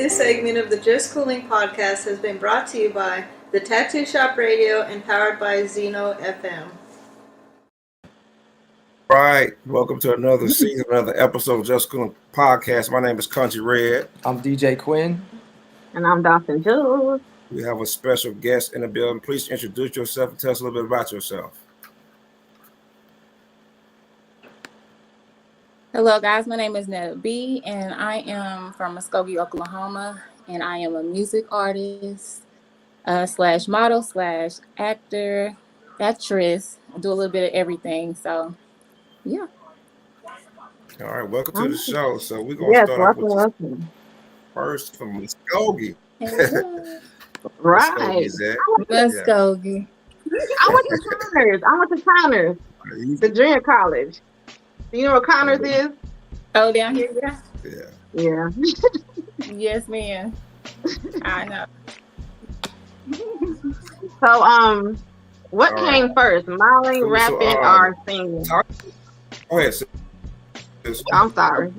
This segment of the Just Cooling podcast has been brought to you by the Tattoo Shop Radio and powered by Zeno FM. All right, welcome to another season, another episode of Just Cooling Podcast. My name is Country Red. I'm DJ Quinn. And I'm DawsonSJewellS. We have a special guest in the building. Please introduce yourself and tell us a little bit about yourself. Hello guys, my name is Netta B and I am from Muskogee, Oklahoma, and I am a music artist slash model slash actor, actress. I do a little bit of everything, so yeah. All right, welcome to the show. So we're going to start off with first from Muskogee. Right. Muskogee. I went to Connors. The junior college. Do you know what Connors is? Oh, down here, yeah. Yeah. Yes, ma'am. I know. So, what came first, modeling, rapping, or singing? Go ahead. I'm sorry,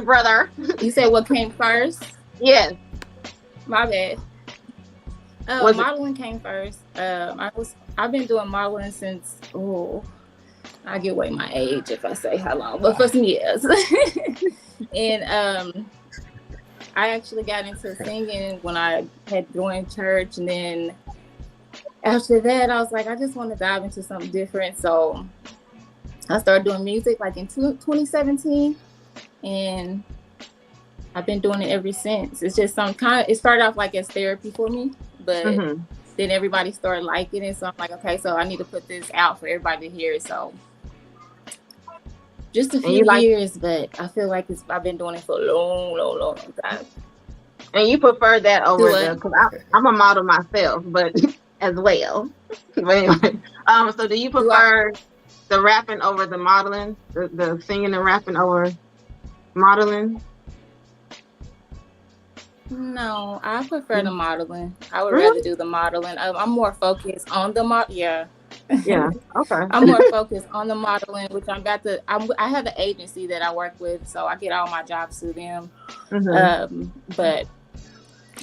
brother. You said what came first? Yes. My bad. Modeling came first. I've been doing modeling since I give away my age if I say how long, but for some years. And I actually got into singing when I had joined church, and then after that I was like, I just want to dive into something different. So I started doing music like in 2017, and I've been doing it ever since. It's just it started off like as therapy for me, but then everybody started liking it. So I'm like, okay, so I need to put this out for everybody to hear. So just a few years, but I feel like I've been doing it for a long time. And you prefer that over because I'm a model myself, but as well. But anyway, so do you prefer the rapping over the modeling, the singing and rapping over modeling? No, I prefer the modeling. I would rather do the modeling. I'm more focused on the model. Yeah. Yeah. Okay. I'm more focused on the modeling, which I have an agency that I work with, so I get all my jobs through them. But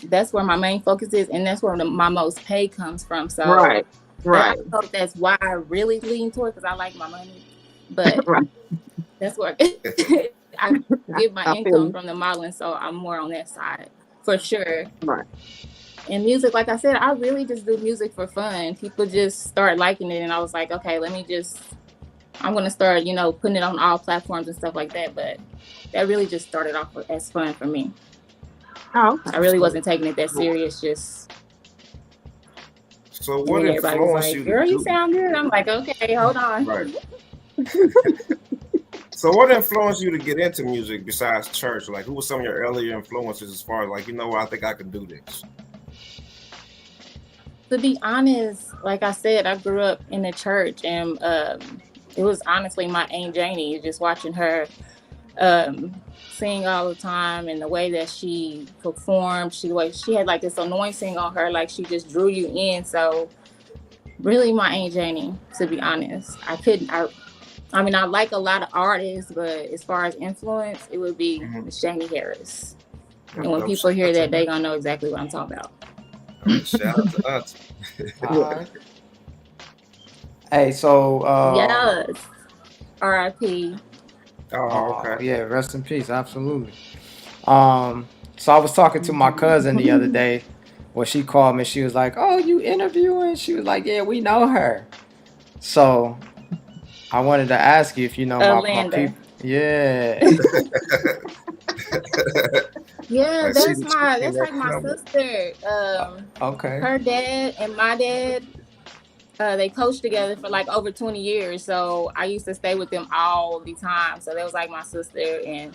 that's where my main focus is, and that's where my most pay comes from. So right. I hope that's why I really lean toward, because I like my money. But that's where I get my income from the modeling, so I'm more on that side for sure. Right. And music, like I said, I really just do music for fun. People just start liking it, and I was like, okay, I'm going to start, putting it on all platforms and stuff like that. But that really just started off as fun for me. Oh, I really wasn't taking it that serious. Just so what influenced you? Girl, you sound good. I'm like, okay, hold on. Right. So what influenced you to get into music besides church? Like, who were some of your earlier influences as far as like, I think I can do this? To be honest, like I said, I grew up in the church, and it was honestly my Aunt Janie, just watching her sing all the time, and the way that she performed, she had like this anointing on her, like she just drew you in. So really my Aunt Janie, to be honest. I mean, I like a lot of artists, but as far as influence, it would be Miss Janie Harris. And when people hear that, they're going to know exactly what I'm talking about. Shout out to us. Hey, so yes, R.I.P. Oh, okay. Yeah, rest in peace. Absolutely. So I was talking to my cousin the other day when she called me. She was like, "Oh, you interviewing?" She was like, "Yeah, we know her." So I wanted to ask you if you know my people. Yeah. Yeah, that's like my sister. Okay. Her dad and my dad, they coached together for like over 20 years. So I used to stay with them all the time. So that was like my sister and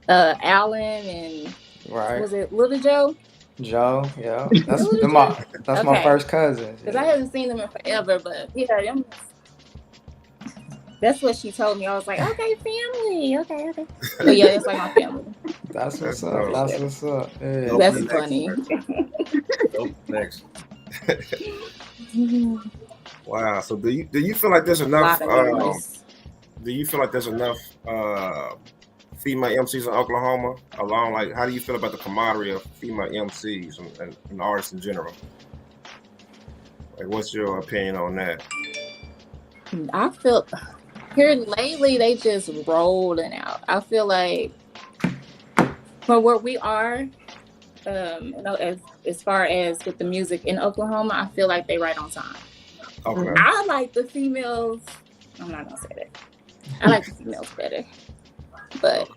Alan and was it Little Joe? Joe, yeah. That's my first cousin. Because I haven't seen them in forever, but yeah, that's what she told me. I was like, okay, family. Okay. But yeah, it's like my family. That's what's up. That's what's up. Yeah. That's funny. Next. Wow. So do you feel like there's enough? Do you feel like there's enough female MCs in Oklahoma? Along, like, how do you feel about the camaraderie of female MCs and artists in general? Like, what's your opinion on that? I feel here lately they just rolling out. I feel like from where we are, as far as with the music in Oklahoma, I feel like they right on time. Okay. I like the females. I'm not gonna say that. I like the females better, but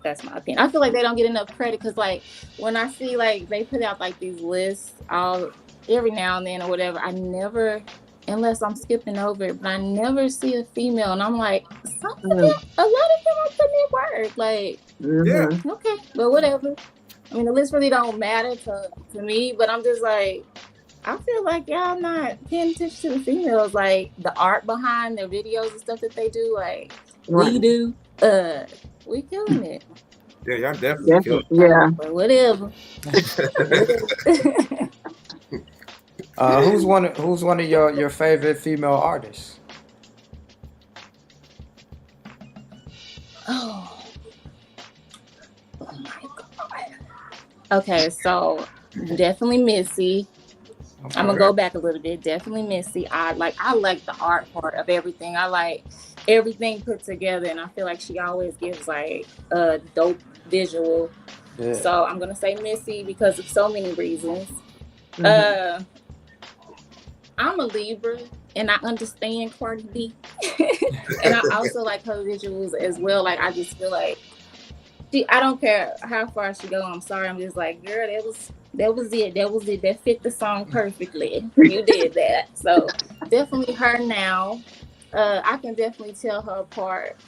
that's my opinion. I feel like they don't get enough credit because, like, when I see like they put out like these lists all every now and then or whatever, I never, unless I'm skipping over it, but I never see a female, and I'm like, a lot of them are putting in work. Like, yeah, okay, but whatever. I mean, the list really don't matter to me, but I'm just like, I feel like y'all not paying attention to the females, like the art behind their videos and stuff that they do, like we do. We killing it. Yeah, y'all definitely killing it. Yeah. But whatever. Who's one of your favorite female artists? Oh my God. Okay, so definitely Missy. Okay. I'm gonna go back a little bit. Definitely Missy. I like the art part of everything. I like everything put together, and I feel like she always gives like a dope visual. Yeah. So I'm gonna say Missy because of so many reasons. Mm-hmm. I'm a Libra, and I understand Cardi B, and I also like her visuals as well. Like I just feel like I don't care how far she go. I'm sorry. I'm just like, girl, that was it. That fit the song perfectly. You did that. So definitely her now. I can definitely tell her apart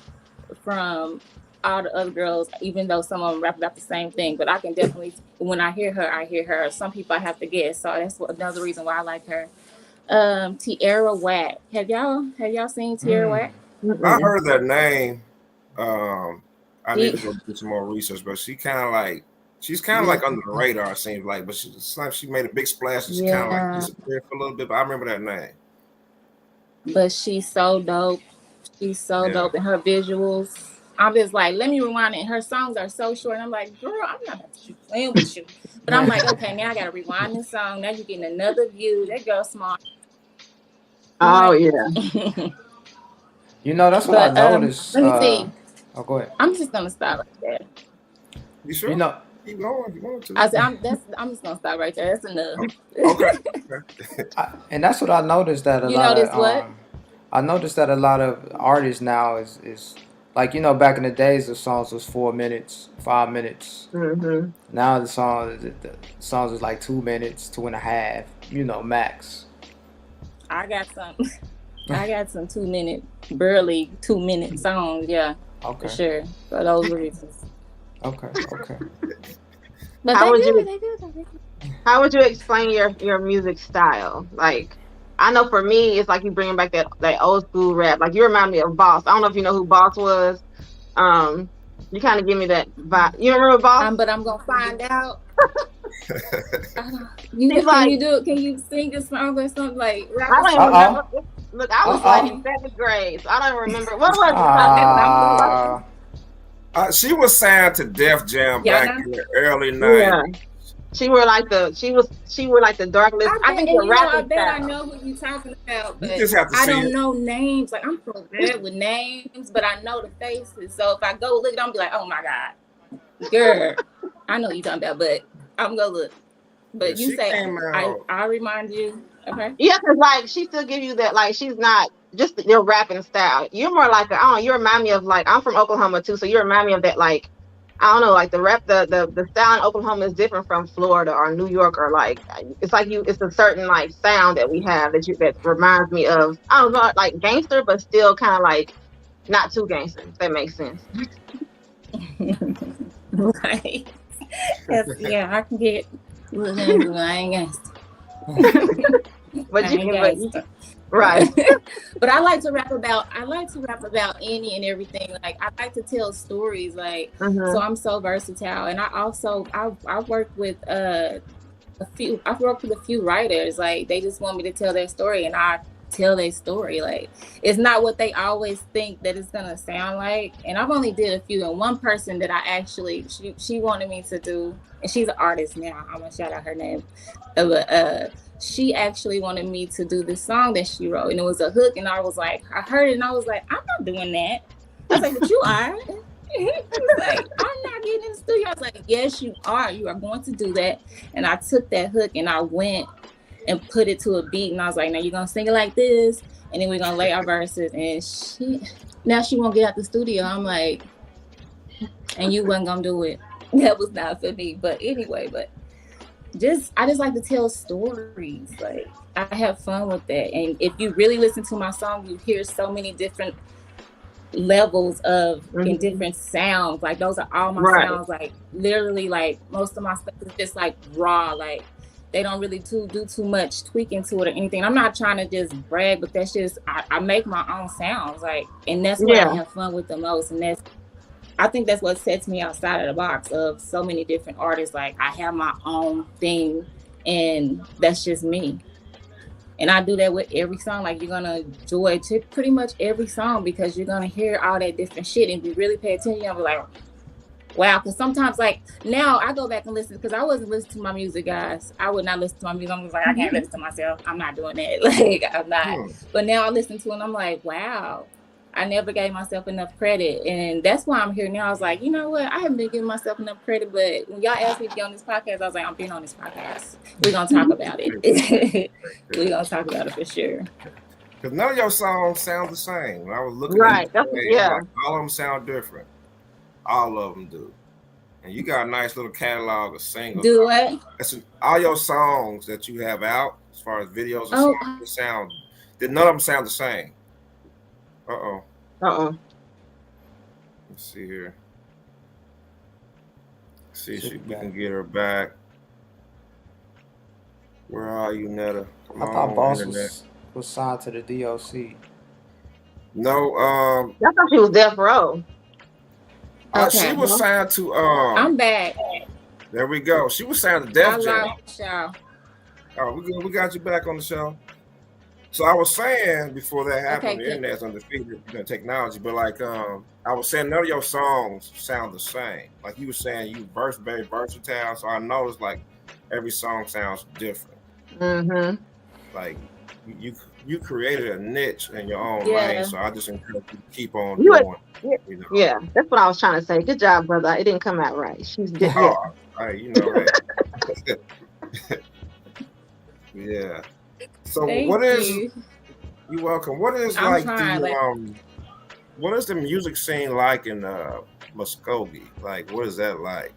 from all the other girls, even though some of them rap about the same thing. But I can definitely, when I hear her. Some people I have to guess. So that's another reason why I like her. Tierra Whack. Have y'all seen Tierra Whack? I heard that name. I need to go do some more research, but she's kind of like under the radar, it seems like, but it's like she made a big splash and she kind of like disappeared for a little bit, but I remember that name. But she's so dope. She's so dope in her visuals. I'm just like, let me rewind it. And her songs are so short. And I'm like, girl, I'm not about to keep playing with you. But I'm like, okay, now I got to rewind this song. Now you're getting another view. That girl's smart. Oh, yeah. You know, that's what I noticed. Let me see. Oh, go ahead. I'm just gonna stop right there. You sure? You know, keep going if you want to. I'm just gonna stop right there. That's enough. Okay. And that's what I noticed that I noticed that a lot of artists now is like, you know, back in the days the songs was 4 minutes, 5 minutes. Mm-hmm. Now the songs is like 2 minutes, 2.5, you know, max. I got some 2 minute, barely 2 minute songs, yeah. Okay. For sure. For those reasons. Okay. But how would you explain your music style? Like, I know for me, it's like you bringing back that old school rap. Like, you remind me of Boss. I don't know if you know who Boss was. You kind of give me that vibe. You remember Boss? But I'm gonna find out. Can you sing a song or something like? I don't even remember. Look, I was like in 7th grade, so I don't remember. What was it? She was signed to Def Jam back in the early 90s. Yeah. She were like the dark list. I think you're rapping. I bet I know what you're talking about, but I don't know names. Like, I'm so bad with names, but I know the faces. So if I go look, I'm be like, oh my God, girl, I know what you're talking about, but I'm gonna look. But you say I remind you. Okay. Yeah, because like she still give you that, like, she's not just your rapping style. You're more like you remind me of, like, I'm from Oklahoma too, so you remind me of that, like, I don't know, like the rap, the style in Oklahoma is different from Florida or New York, or like it's a certain like sound that we have that reminds me of, I don't know, like gangster, but still kind of like not too gangster. If that makes sense. Right. Yeah, I can get. I ain't gangster. But right. But I like to rap about any and everything. Like, I like to tell stories, like, so I'm so versatile. And I've worked with a few writers. Like, they just want me to tell their story, and I tell their story. Like, it's not what they always think that it's gonna sound like. And I've only did a few, and one person that I actually she wanted me to do, and she's an artist now. I'm gonna shout out her name. But she actually wanted me to do this song that she wrote, and it was a hook, and I was like, I heard it and I was like, I'm not doing that. I was like, but you are. Like, I'm not getting in the studio. I was like, yes, you are. You are going to do that. And I took that hook and I went and put it to a beat, and I was like, now you're gonna sing it like this, and then we're gonna lay our verses. And she won't get out the studio. I'm like, and you wasn't gonna do it. That was not for me. But anyway, I just like to tell stories. Like, I have fun with that. And if you really listen to my song, you hear so many different levels of in different sounds. Like, those are all my sounds. Like, literally, like, most of my stuff is just like raw. Like, they don't really do too much tweaking to it or anything. I'm not trying to just brag, but that's just I make my own sounds. Like, and that's what I have fun with the most. And I think that's what sets me outside of the box of so many different artists. Like, I have my own thing, and that's just me. And I do that with every song. Like, you're gonna enjoy pretty much every song, because you're gonna hear all that different shit. And if you really pay attention, you'll be like, wow. Because sometimes, like, now I go back and listen, because I wasn't listening to my music, guys. I would not listen to my music. I'm just like, I can't listen to myself. I'm not doing that. Like, I'm not. But now I listen to it and I'm like, wow, I never gave myself enough credit. And that's why I'm here now. I was like, you know what? I haven't been giving myself enough credit. But when y'all asked me to be on this podcast, I was like, I'm being on this podcast. We're going to talk about it. We're going to talk about it for sure. Because none of your songs sound the same. When I was looking at it, like, all of them sound different. All of them do. And you got a nice little catalog of singles. Do what? All your songs that you have out, as far as videos and songs, none of them sound the same. Let's see here. See if we can get her back. Where are you, Netta? I thought Boss was signed to the DOC. No, I thought she was Death Row. She was signed to I'm back. There we go. She was signed to Def Jam. Oh, we got you back on the show. So I was saying before that happened, the internet's undefeated, technology, but like I was saying, none of your songs sound the same. Like you were saying, you very versatile. So I noticed like every song sounds different. Like you created a niche in your own lane. So I just encourage you to keep on doing. Yeah, that's what I was trying to say. Good job, brother. It didn't come out right. She's different. Right. Yeah. So you're welcome. What is what is the music scene like in Muskogee? Like, what is that like?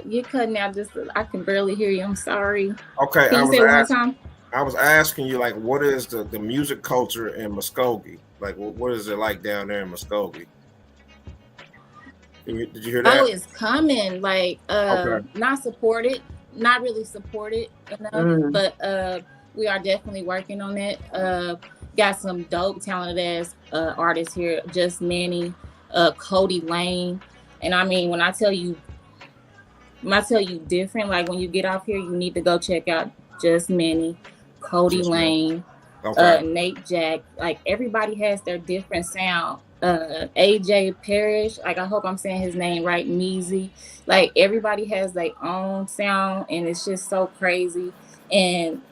You're cutting out I can barely hear you. I'm sorry. Okay. Can you say it one more time? I was asking you, like, what is the music culture in Muskogee? Like, what is it like down there in Muskogee? Did you hear that? Oh, it's coming. Like, not really supported enough, but we are definitely working on it. Got some dope, talented ass artists here. Just Manny, Cody Lane, and I mean, when I tell you different, like when you get off here, you need to go check out Just Manny, Cody Lane, Nate Jack. Like, everybody has their different sound. AJ Parrish, like, I hope I'm saying his name right, Meezy. Like, everybody has their own sound, and it's just so crazy, and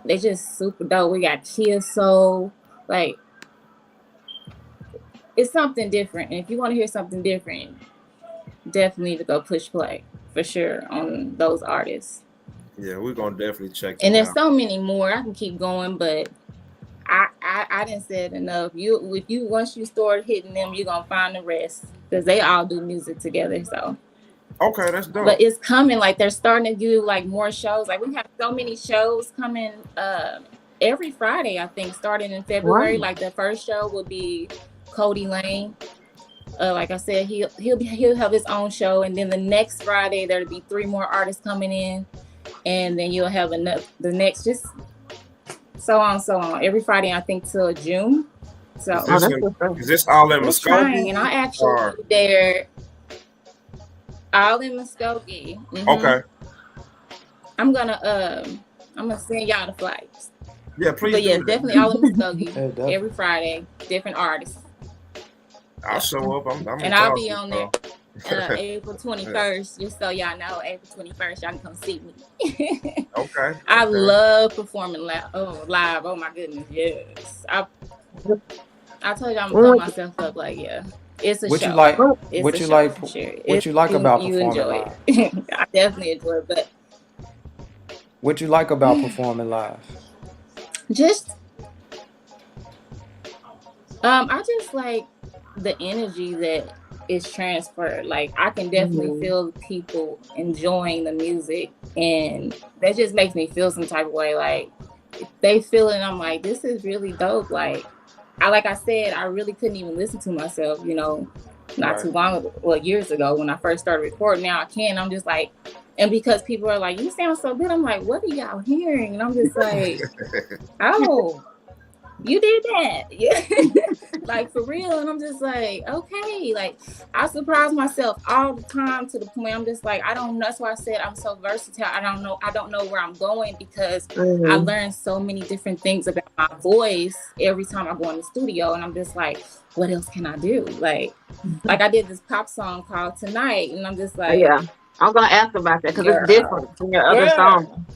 they just super dope. We got Kia Soul, like, it's something different. And if you want to hear something different, definitely need to go push play for sure on those artists. Yeah, we're gonna definitely check them and there's out. So many more. I can keep going, but I didn't say it enough. Once you start hitting them, you're gonna find the rest, because they all do music together. So okay, that's dope. But it's coming. Like, they're starting to do like more shows. Like, we have so many shows coming every Friday, I think, starting in February. Like, the first show will be Cody Lane. Like I said, he'll have his own show, and then the next Friday there'll be 3 more artists coming in, and then you'll have the next, just so on every Friday, I think, till June. So is this all in Muskogee? And I actually there all in Muskogee. Okay. I'm gonna send y'all the flights. Yeah, please. But yeah, definitely all in Muskogee. Every Friday, different artists. I'll show up. And I'll be on there April 21st. Just so y'all know, April 21st, y'all can come see me. Okay. I love performing live. Oh my goodness, yes. I told you I'm gonna put myself up. Like, yeah, it's a what show. You like? It's what a you show like? For sure. What you like about you performing enjoy live? It. I definitely enjoy it. But what you like about performing live? Just I just like the energy that is transferred. Like, I can definitely feel people enjoying the music, and that just makes me feel some type of way. Like, they feel it, and I'm like, this is really dope. Like I said, I really couldn't even listen to myself, you know, not too long ago, well, years ago when I first started recording. Now I can. I'm just like, and because people are like, you sound so good, I'm like, what are y'all hearing? And I'm just like, oh, you did that. Yeah. Like, for real. And I'm just like, okay. Like, I surprise myself all the time to the point I'm just like, I don't know. That's why I said I'm so versatile. I don't know where I'm going, because I learned so many different things about my voice every time I go in the studio. And I'm just like, what else can I do? Like I did this pop song called Tonight, and I'm just like, yeah, I'm gonna ask about that, because it's different from your other songs.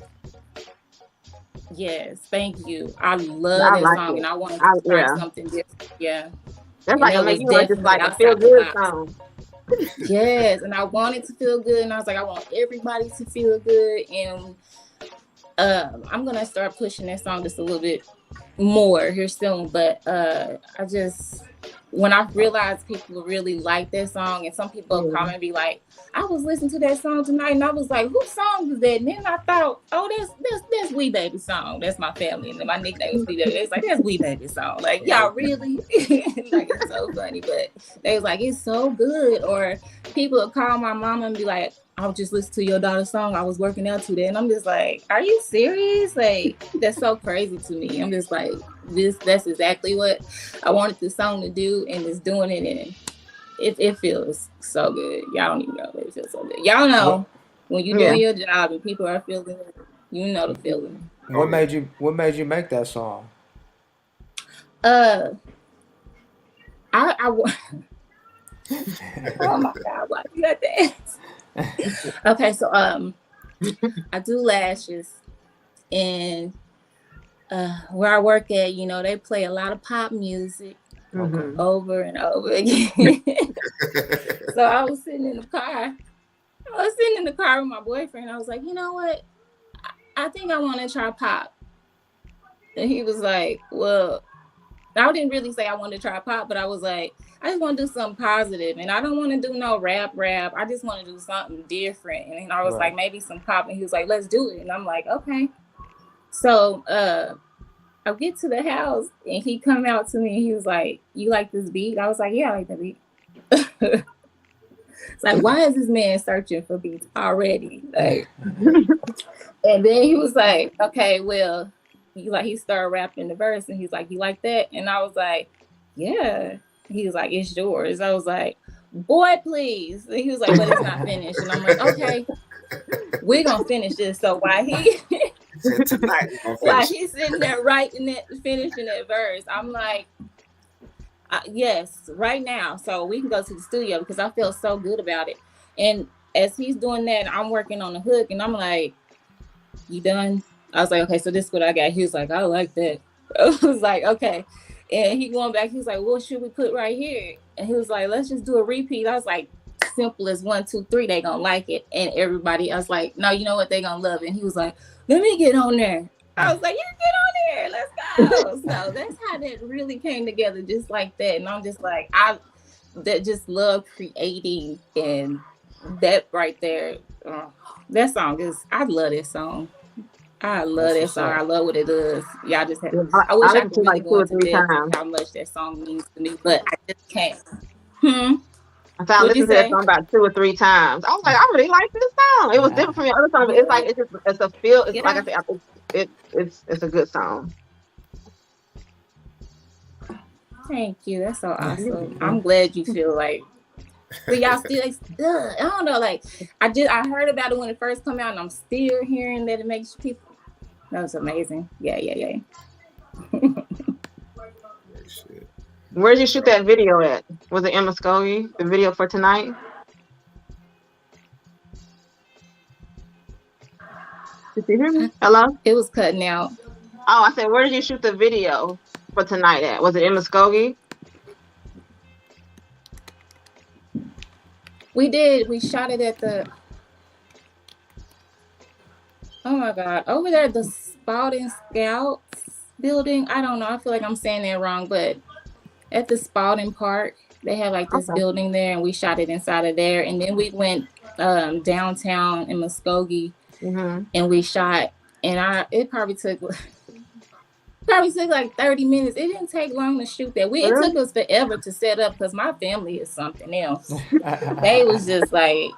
Yes, thank you. I love that song, and I wanted to try something different. Yeah, that's like it makes you like, just like a feel good song. Yes, and I wanted to feel good, and I was like, I want everybody to feel good, and I'm gonna start pushing that song just a little bit more here soon. But I just, when I realized people really like that song, and some people come and be like, I was listening to that song tonight, and I was like, whose song was that? And then I thought, oh, that's Wee Baby's song. That's my family, and then my nickname was Wee Baby. It's like, that's Wee Baby's song. Like, y'all really? Like, it's so funny. But they was like, it's so good. Or people would call my mama and be like, I was just listening to your daughter's song. I was working out today. And I'm just like, are you serious? Like, that's so crazy to me. I'm just like, that's exactly what I wanted this song to do, and it's doing it, and it feels so good. Y'all don't even know, it feels so good. Y'all know when you're doing your job and people are feeling it, you know the feeling. What made you make that song? I oh my God, why you got that? Okay, so I do lashes, and where I work at, you know, they play a lot of pop music over and over again. So I was sitting in the car. With my boyfriend. I was like, you know what? I think I want to try pop. And he was like, well, I didn't really say I wanted to try pop, but I was like, I just want to do something positive, and I don't want to do no rap. I just want to do something different. And I was like, maybe some pop. And he was like, let's do it. And I'm like, okay. So I get to the house, and he come out to me, and he was like, you like this beat? I was like, yeah, I like the beat. It's like, why is this man searching for beats already? Like, and then he was like, okay, well, he started rapping the verse, and he's like, you like that? And I was like, yeah. He was like, it's yours. I was like, boy, please. And he was like, but it's not finished. And I'm like, okay, we're gonna finish this. So while while he's sitting there writing it, finishing that verse, I'm like, yes, right now. So we can go to the studio, because I feel so good about it. And as he's doing that, I'm working on the hook, and I'm like, you done? I was like, okay, so this is what I got. He was like, I like that. I was like, okay. And he going back, he was like, what should we put right here? And he was like, let's just do a repeat. I was like, simple as 1, 2, 3, they gonna like it. And everybody, I was like, no, you know what, they gonna love it. And he was like, let me get on there. I was like, you get on there, let's go. So that's how that really came together, just like that. And I'm just like, that just love creating, and that right there, that song I love this song. I love that song. I love what it does. Y'all just have, I wish I could really go into depth how much that song means to me, but I just can't. I listened to that song about 2 or 3 times. I was like, I really like this song. It was different from your other song, but it's like, it's a feel. It's like I said, it's a good song. Thank you. That's so awesome. I'm glad you feel like But y'all still, I don't know. Like I heard about it when it first came out, and I'm still hearing that it makes people. That was amazing. Yeah. Shit. Where did you shoot that video at? Was it in Muskogee? The video for tonight? Did you hear me? Hello? It was cutting out. Oh, I said, where did you shoot the video for tonight at? Was it in Muskogee? We did. We shot it at the. Oh my God! Over there, the Spalding Scouts building. I don't know. I feel like I'm saying that wrong, but at the Spalding Park, they have like this building there, and we shot it inside of there. And then we went downtown in Muskogee, and we shot. And it probably took like 30 minutes. It didn't take long to shoot that. It took us forever to set up because my family is something else. They was just like,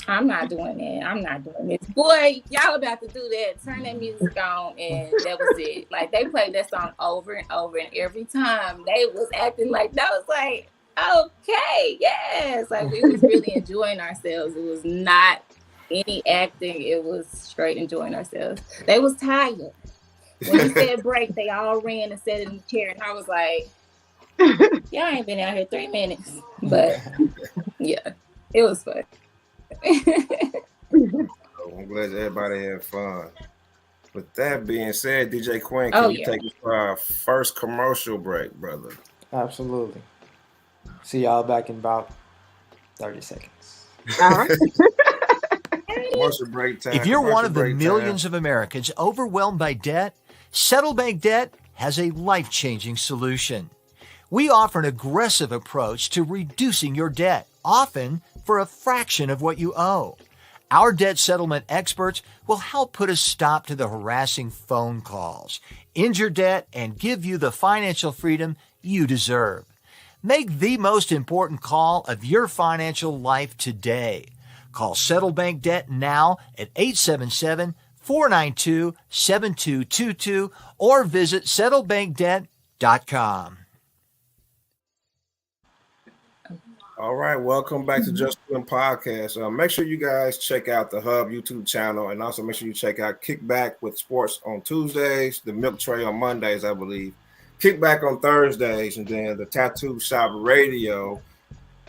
I'm not doing that. I'm not doing this. Boy, y'all about to do that. Turn that music on, and that was it. Like, they played that song over and over, and every time they was acting like, that was like, okay, yes. Like, we was really enjoying ourselves. It was not any acting. It was straight enjoying ourselves. They was tired. When he said break, they all ran and sat in the chair, and I was like, y'all ain't been out here 3 minutes. But, yeah, it was fun. I'm glad everybody had fun. With that being said, DJ Quinn, can you take us for our first commercial break, brother? Absolutely. See y'all back in about 30 seconds. All right. Commercial break time. If you're one of the millions of Americans overwhelmed by debt, Settle Bank Debt has a life-changing solution. We offer an aggressive approach to reducing your debt, often for a fraction of what you owe. Our debt settlement experts will help put a stop to the harassing phone calls, end your debt, and give you the financial freedom you deserve. Make the most important call of your financial life today. Call Settle Bank Debt now at 877-492-7222 or visit settlebankdebt.com. All right, welcome back to Just Coolin' Podcast. Make sure you guys check out the Hub YouTube channel, and also make sure you check out Kickback with Sports on Tuesdays, the MilkTray on Mondays, I believe, Kickback on Thursdays, and then the Tattoo Shop Radio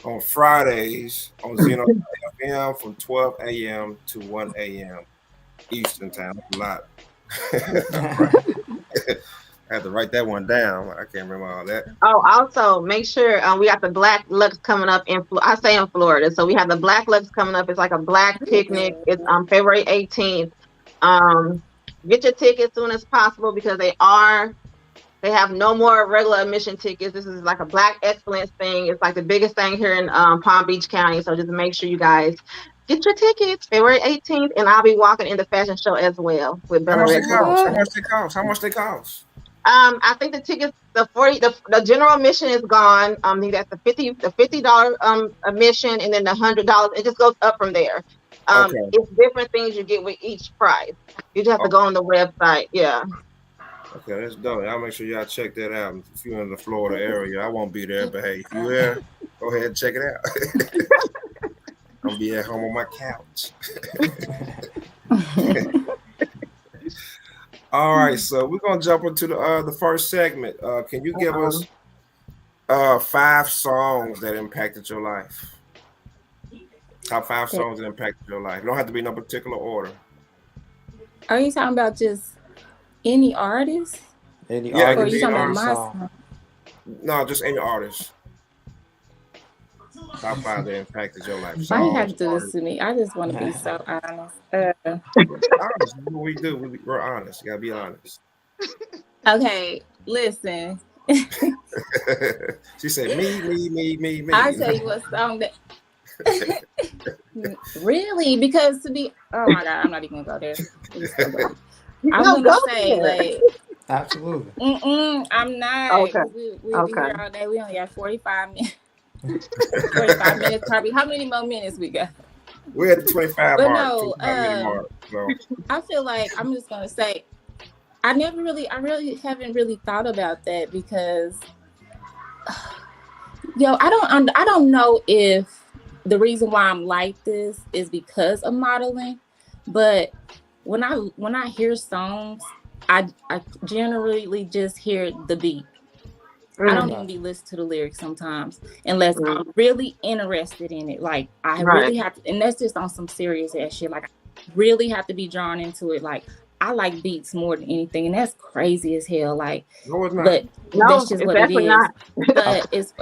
on Fridays on Zeno FM from 12 a.m. to 1 a.m. Eastern Time. That's a lot. I had to write that one down. I can't remember all that. Oh, also make sure we got the Black Lux coming up in Florida. So we have the Black Lux coming up. It's like a black picnic. It's on February 18th. Get your tickets as soon as possible because they have no more regular admission tickets. This is like a Black excellence thing. It's like the biggest thing here in Palm Beach County. So just make sure you guys get your tickets February 18th, and I'll be walking in the fashion show as well with Bella Red. How much they cost? I think the tickets, the general admission is gone. I think that's the $50 admission, and then the $100. It just goes up from there. It's different things you get with each price. You just have to go on the website. Yeah. Okay, that's dope. I'll make sure y'all check that out. If you're in the Florida area, I won't be there, but hey, if you're there, go ahead and check it out. I'll be at home on my couch. All right, so we're gonna jump into the first segment. Can you give us 5 songs that impacted your life? Top 5 songs that impacted your life. It don't have to be in no particular order. Are you talking about just any artist? Any Yeah, artist? Or are you talking about my song? song? No, just any artist. Top 5 that impacted your life. Why you have to do this to me? I just want to be so honest. Honest, what we do, we're honest. You gotta be honest. Okay, listen. She said, me. I'll tell you what song that. Really? Because oh my God, I'm not even gonna go there. I'm gonna say like. Absolutely. I'm not. Okay. We be here all day. We only got 45 minutes. 45 minutes probably. How many more minutes we got? We're at the 25 But mark. no, 25 minute mark. So. I feel like I'm just gonna say I really haven't really thought about that because I don't know if the reason why I'm like this is because of modeling. But when I hear songs, I generally just hear the beat. I don't even be listening to the lyrics sometimes unless I'm really interested in it. Like I really have to, and that's just on some serious ass shit. Like I really have to be drawn into it. Like I like beats more than anything, and that's crazy as hell. Like, no, it's not. But that's just what it is. Not. But it's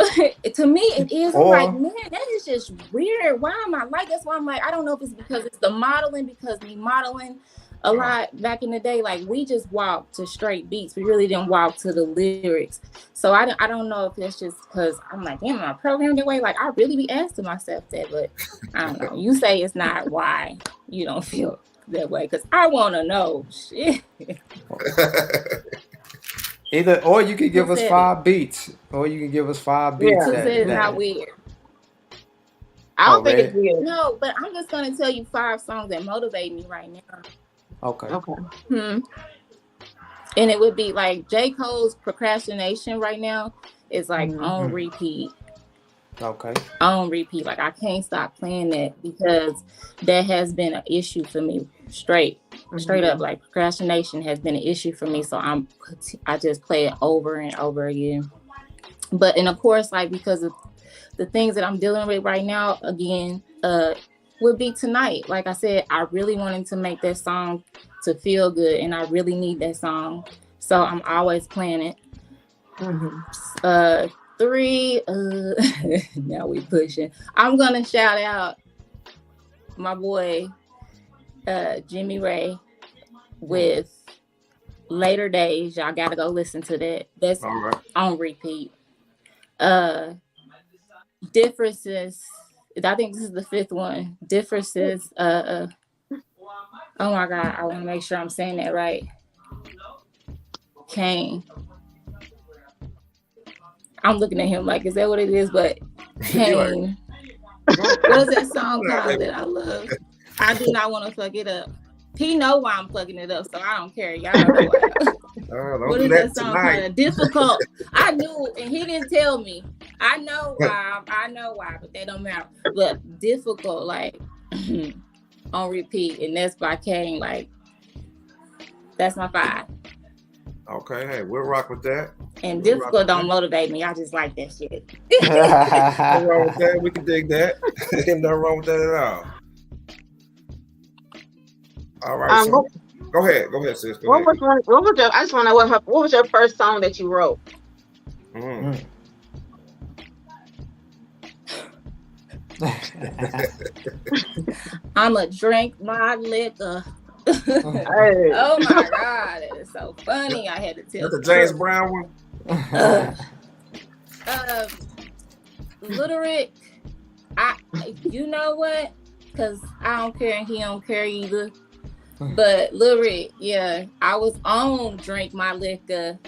to me, it is. I'm like, man, that is just weird. Why am I like? That's why I'm like, I don't know if it's because it's the modeling, because me modeling a lot back in the day, like we just walked to straight beats. We really didn't walk to the lyrics. So I don't know if it's just because I'm like, damn, am I programmed that way? Like I really be asking myself that, but I don't know. You say it's not why you don't feel that way, because I want to know. Shit. Either or you can give us 5 beats, or you can give us 5 beats. Yeah. It's not weird. I don't think it's weird. No, but I'm just gonna tell you 5 songs that motivate me right now. Okay. And it would be like J. Cole's Procrastination right now is like on repeat. Okay. On repeat. Like I can't stop playing that because that has been an issue for me. Straight up, like procrastination has been an issue for me. So I just play it over and over again. But and of course, like because of the things that I'm dealing with right now, again, would be Tonight. Like I said, I really wanted to make that song to feel good, and I really need that song, so I'm always playing it. 3, now we pushing. I'm gonna shout out my boy Jimmy Ray with Later Days. Y'all gotta go listen to that. That's on repeat. Differences. I think this is the 5th one. Differences. Oh my God, I want to make sure I'm saying that right. Kane. I'm looking at him like, is that what it is? But Kane. What is that song called that I love? I do not want to fuck it up. He know why I'm fucking it up, so I don't care. Y'all don't know why. What is that song called? Difficult. I knew, and he didn't tell me. I know why, but that don't matter. But Difficult, like on repeat, and that's by Kane. Like that's my 5. Okay, hey, we'll rock with that. And Difficult don't motivate me. I just like that shit. Nothing wrong with that. We can dig that. Ain't nothing wrong with that at all. All right, so go ahead, sis. Go ahead. I just want to know what was your first song that you wrote? I'ma drink my liquor. Oh my God, that is so funny. I had to tell. That's the James Brown one. Little Rick, you know what? Because I don't care and he don't care either. But Lil Rick, yeah, I was on Drink My Liquor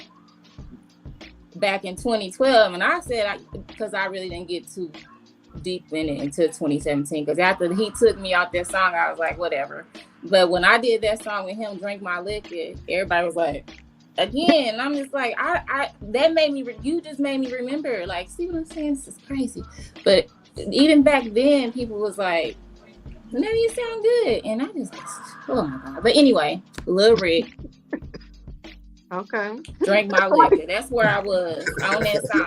back in 2012, and I said because I really didn't get too deep in it until 2017. Because after he took me out that song, I was like, whatever. But when I did that song with him, Drink My Liquor, everybody was like, again, I'm just like, that made me. You just made me remember. Like, see what I'm saying? This is crazy. But even back then, people was like, no, you sound good. And I just, oh my God. But anyway, Lil Rick. Okay. Drink My Liquor. That's where I was on that song.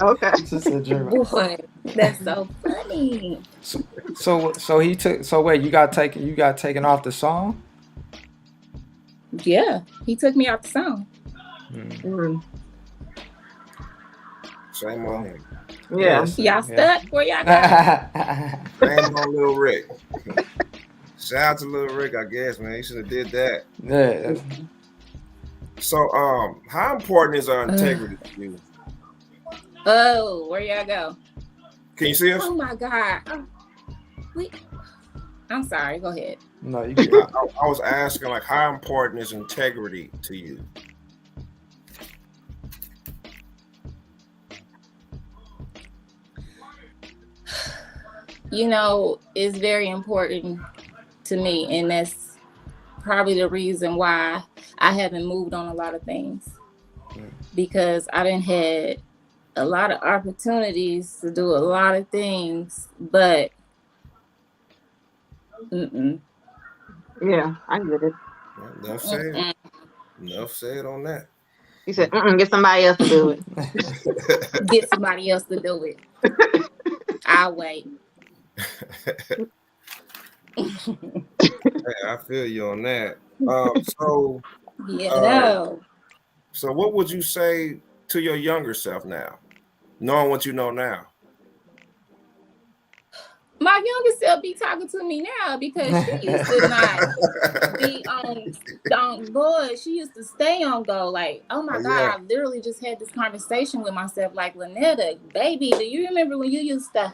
Okay. Boy, that's so funny. So he took. So wait, you got taken off the song? Yeah, he took me off the song. Shame on him. Yeah. Y'all stuck? Where y'all got? Shame on Lil Rick. Shout out to Lil Rick, I guess, man. He should have did that. Yeah. So, how important is our integrity to you? Oh, where y'all go? Can you see us? Oh my God. I'm sorry. Go ahead. No, you. I was asking, like, how important is integrity to you? You know, it's very important to me, and that's probably the reason why I haven't moved on a lot of things, because I didn't had a lot of opportunities to do a lot of things, but yeah, I get it. Enough said. Enough said on that. He said, get somebody else to do it. Get somebody else to do it. I'll wait. Hey, I feel you on that. So what would you say to your younger self now, knowing what you know now? My younger self be talking to me now because she used to not be on board. She used to stay on go. Like, oh my God, I literally just had this conversation with myself. Like, Netta, baby, do you remember when you used to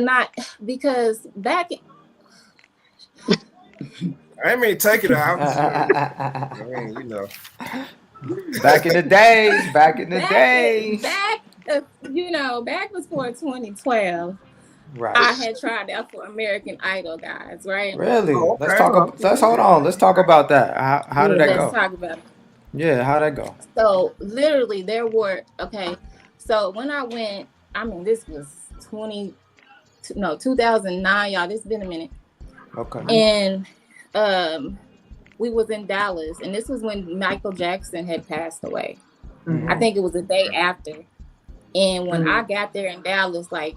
not, because back in, I ain't mean take it out. I mean, you know. Back in the days. Back before 2012. Right. I had tried out for American Idol, guys, right? Really? Oh, okay. Let's hold on. Let's talk about that. How did that go? Let's talk about it. Yeah, how'd that go? So literally so when I went, I mean, this was 2009, y'all. This has been a minute. Okay. And we was in Dallas, and this was when Michael Jackson had passed away. Mm-hmm. I think it was the day after. And when I got there in Dallas, like,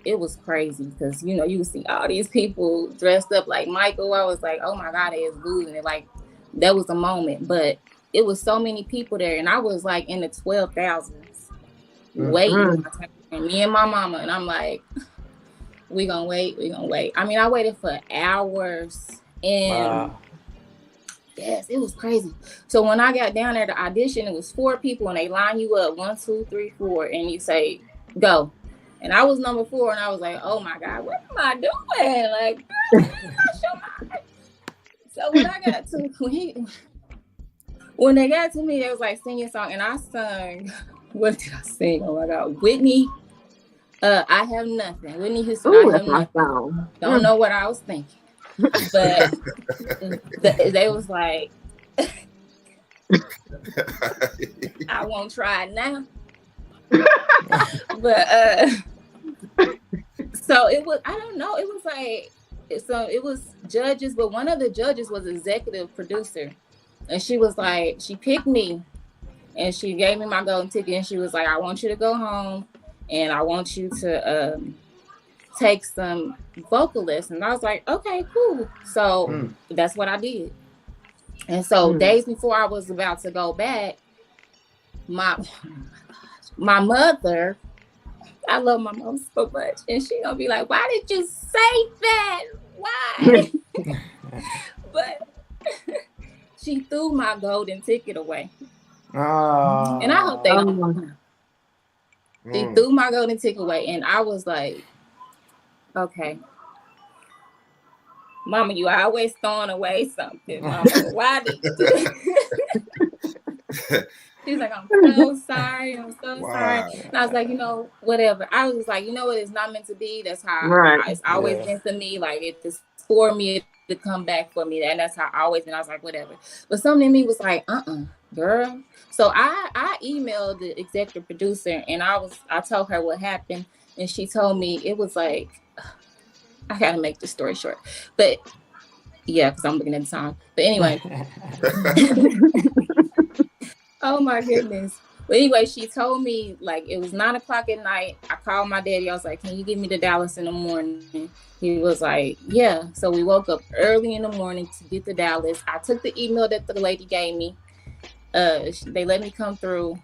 it was crazy because, you know, you see all these people dressed up like Michael. I was like, oh my God, they is losing it. Like, that was a moment. But it was so many people there, and I was like in the 12,000s waiting. And me and my mama, and I'm like, we gonna wait. I mean, I waited for hours, and yes, it was crazy. So when I got down there to audition, it was 4 people, and they line you up 1, 2, 3, 4, and you say go. And I was number 4, and I was like, oh my God, what am I doing? Like, so when I got to when they got to me, they was like, sing your song, and I sung. What did I sing? Oh my God, Whitney. I Have Nothing. Whitney Houston. I Have Nothing. Don't know what I was thinking, but they was like, I won't try it now. But so it was, I don't know, it was like, so it was judges, but one of the judges was executive producer, and she was like, she picked me, and she gave me my golden ticket, and she was like, I want you to go home, and I want you to take some vocal lessons. And I was like, okay, cool. So that's what I did. And so days before I was about to go back, my mother, I love my mom so much, and she gonna be like, why did you say that? Why? But she threw my golden ticket away. And I hope they don't. She threw my golden ticket away, and I was like, okay. Mama, you always throwing away something. Mama, why did you do it? She's like, I'm so sorry. Sorry. And I was like, you know, whatever. I was like, you know what? It's not meant to be. That's how it's always been for me. Like, it's for me to come back for me. And that's how I always been. I was like, whatever. But something in me was like, girl. So I emailed the executive producer, and I told her what happened. And she told me, it was like, I gotta make the story short. But yeah, because I'm looking at the time. But anyway. Oh my goodness. But anyway, she told me, like, it was 9:00 at night. I called my daddy. I was like, can you get me to Dallas in the morning? He was like, yeah. So we woke up early in the morning to get to Dallas. I took the email that the lady gave me. They let me come through.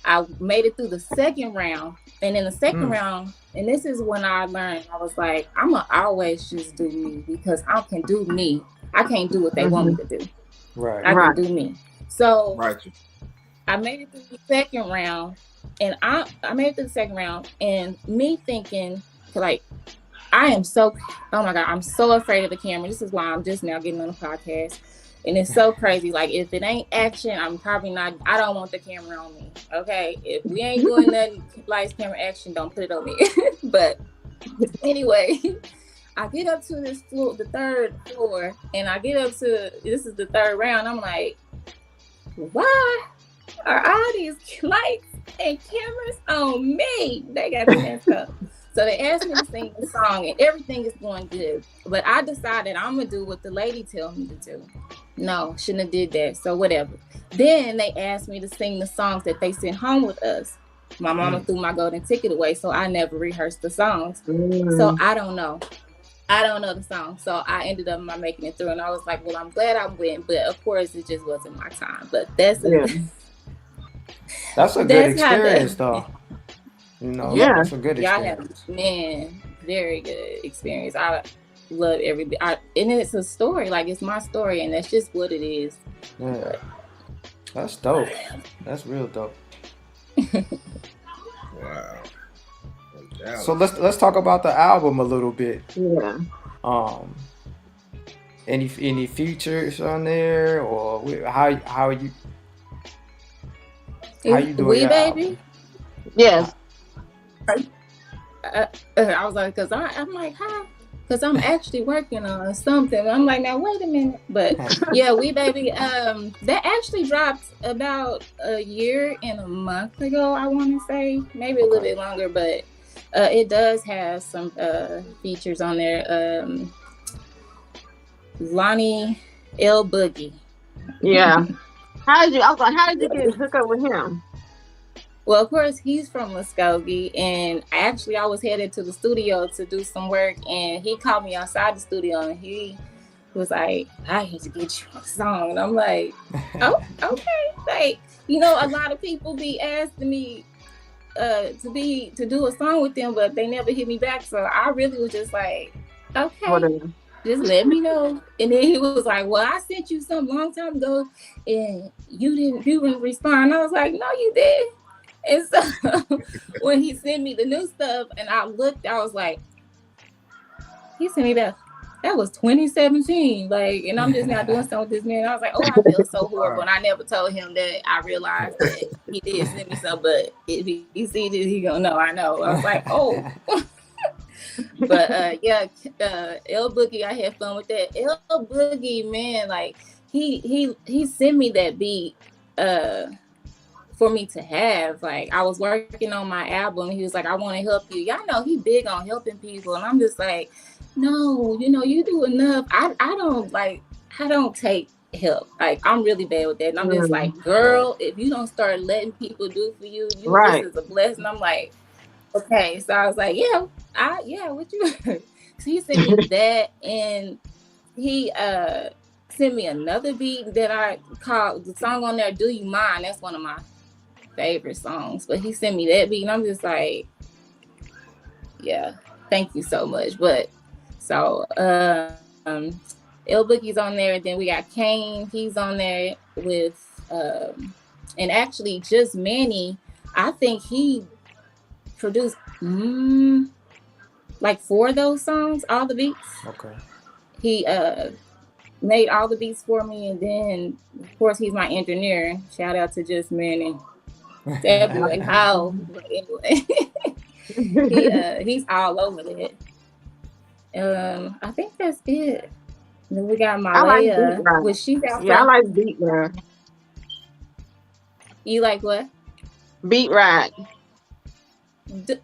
I made it through the second round. And in the second round, and this is when I learned, I was like, I'm going to always just do me, because I can do me. I can't do what they want me to do. Right. I can do me. So I made it through the second round, and I made it through the second round, and me thinking, like, I am so, oh my God, I'm so afraid of the camera. This is why I'm just now getting on the podcast. And it's so crazy. Like, if it ain't action, I'm probably not, I don't want the camera on me. Okay. If we ain't doing nothing, lights, camera, action, don't put it on me. But anyway, I get up to this floor, the third floor, and I get up to, this is the third round. I'm like, why are all these lights and cameras on me. They got me messed up. So they asked me to sing the song, and everything is going good. But I decided I'm gonna do what the lady told me to do. No, shouldn't have did that. So whatever. Then they asked me to sing the songs that they sent home with us. My mama threw my golden ticket away, so I never rehearsed the songs. So I don't know the song. So I ended up not making it through, and I was like, well, I'm glad I went, but of course it just wasn't my time. But that's That's a good experience, though. You know, that's a good experience. Very good experience. I love every bit. And it's a story, like it's my story, and that's just what it is. Yeah, that's dope. That's real dope. Wow. So let's talk about the album a little bit. Yeah. Any features on there, or how you doing? We Baby. Album? Yes. I was like, I'm like, huh? Because I'm actually working on something. I'm like, now wait a minute. But yeah, We Baby. That actually dropped about a year and a month ago. I want to say maybe a little bit longer, but it does have some features on there. Lonnie L Boogie. Yeah. How did you get hooked up with him? Well, of course, he's from Muskogee, and actually I was headed to the studio to do some work, and he called me outside the studio, and he was like, I need to get you a song. And I'm like, oh, okay. Like, you know, a lot of people be asking me to do a song with them, but they never hit me back. So I really was just like, okay. Whatever. Just let me know. And then he was like, well, I sent you something a long time ago and you didn't respond. I was like, no, you did. And so when he sent me the new stuff and I looked, I was like, he sent me that was 2017. Like, and I'm just not doing something with this man. I was like, oh, I feel so horrible. And I never told him that I realized that he did send me something, but if he sees it, he gonna know I know. I was like, oh. But L Boogie, I had fun with that. L Boogie, man, like he sent me that beat for me to have. Like, I was working on my album. He was like, I want to help you. Y'all know he big on helping people, and I'm just like, no, you know, you do enough. I don't take help. Like, I'm really bad with that, and I'm just like, girl, if you don't start letting people do for you, this is a blessing. I'm like, okay, so I was like, what you? So he sent me that, and he sent me another beat that I called the song on there, "Do You Mind?" That's one of my favorite songs. But he sent me that beat, and I'm just like, yeah, thank you so much. But so L Boogie's on there, and then we got Kane. He's on there with and actually just Manny. I think he produced like 4 of those songs, all the beats. Okay. He made all the beats for me, and then of course he's my engineer. Shout out to Just Manny. That boy, how? But anyway, he's all over that. I think that's it. And then we got Malaya, which she's out. Yeah, I like Beat Ride. You like what? Beat Ride. Do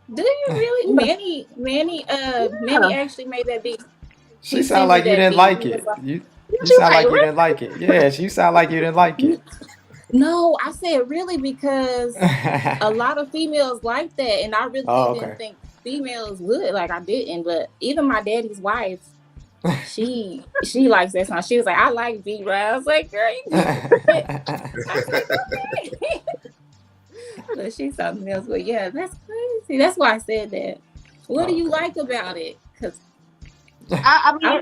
you really? Manny actually made that beat. She sound like you didn't like it. You sound like you didn't like it. Yes, you sound like you didn't like it. No, I said really because a lot of females like that, and I really didn't think females would. Like, I didn't, but even my daddy's wife, she likes that song. She was like, I like Beat Ride. I was like, girl, you but she's something else. But yeah, that's crazy. That's why I said that. What do you like about it? Because I feel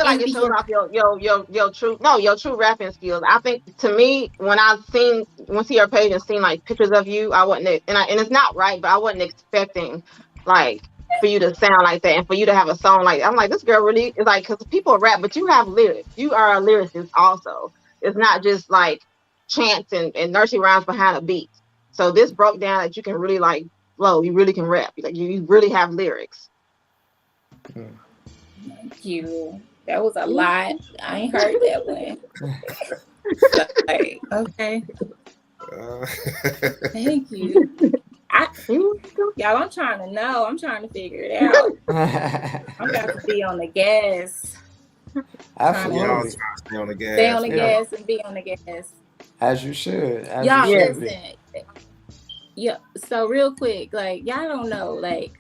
like it shows off your true rapping skills. I think, to me, when I see her page and seen like pictures of you, I wasn't, and it's not right, but I wasn't expecting like for you to sound like that and for you to have a song like that. I'm like, this girl really is like, because people rap, but you have lyrics. You are a lyricist also. It's not just like chants and nursery rhymes behind a beat. So this broke down that you can really like flow. You really can rap. Like, you really have lyrics. Thank you. That was a lot. I ain't heard that one. Like, okay. Thank you. Y'all, I'm trying to know. I'm trying to figure it out. I'm about to be on the gas. Absolutely. Stay on the gas. Stay on the gas and be on the gas. As you should. Y'all listen. Yeah. So real quick, like y'all don't know, like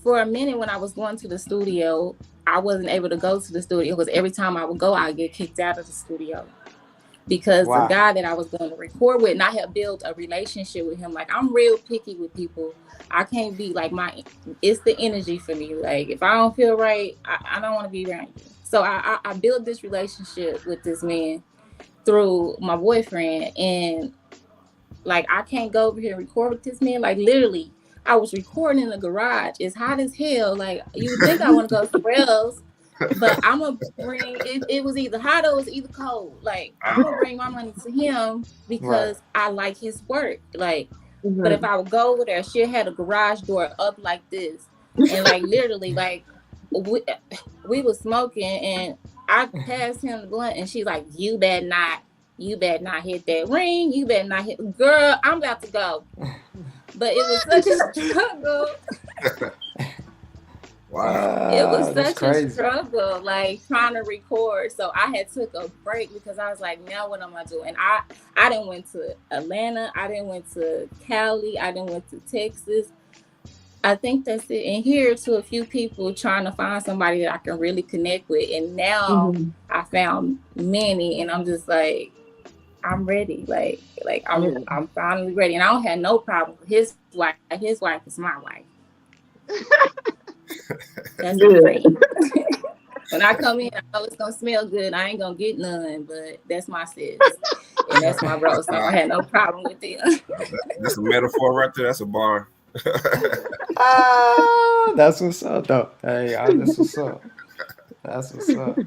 for a minute when I was going to the studio, I wasn't able to go to the studio because every time I would go, I'd get kicked out of the studio. Because the guy that I was going to record with, and I had built a relationship with him. Like, I'm real picky with people. I can't be like it's the energy for me. Like, if I don't feel right, I don't want to be around you. So I built this relationship with this man through my boyfriend. And like, I can't go over here and record with this man. Like, literally, I was recording in the garage. It's hot as hell. Like, you think I want to go somewhere else. But I'm going to bring, it was either hot or it was either cold. Like, I'm going to bring my money to him because I like his work. Like, but if I would go over there, she had a garage door up like this. And like, literally, like, we was smoking and I passed him the blunt and she's like, you better not hit that ring. You better not hit, girl, I'm about to go. But it was such a struggle. Wow. It was such a struggle, like trying to record. So I had took a break because I was like, now what am I doing? I didn't went to Atlanta. I didn't went to Cali. I didn't went to Texas. I think that's it. And here to a few people trying to find somebody that I can really connect with. And now I found many and I'm just like, I'm ready. Like I'm finally ready. And I don't have no problem with his wife. His wife is my wife. That's great. When I come in, I know it's gonna smell good. I ain't gonna get none, but that's my sis. And that's my bro. So I had no problem with it. That's a metaphor right there. That's a bar. That's what's up, though. Hey, that's what's up. That's what's up.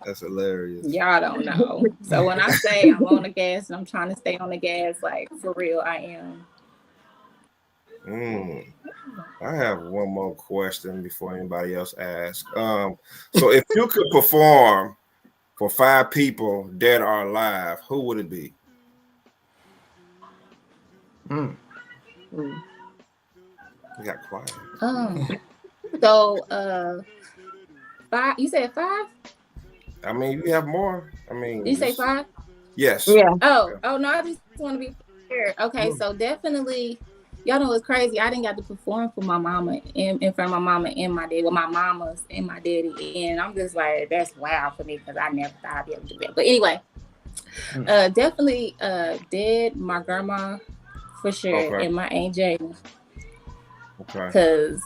That's hilarious. Y'all don't know. So when I say I'm on the gas and I'm trying to stay on the gas, like for real, I am. I have one more question before anybody else asks. So if you could perform for 5 people dead or alive, who would it be? You got quiet. So 5. You said 5? I mean, you have more. I mean, you say 5? Yes. Yeah. Oh no, I just want to be clear. Okay, so definitely. Y'all know it's crazy. I didn't get to perform for my mama in front of my mama and my daddy. Well, my mamas and my daddy. And I'm just like, that's wild for me because I never thought I'd be able to do that. But anyway, definitely dead, my grandma for sure, and my Aunt Jada. Okay. Because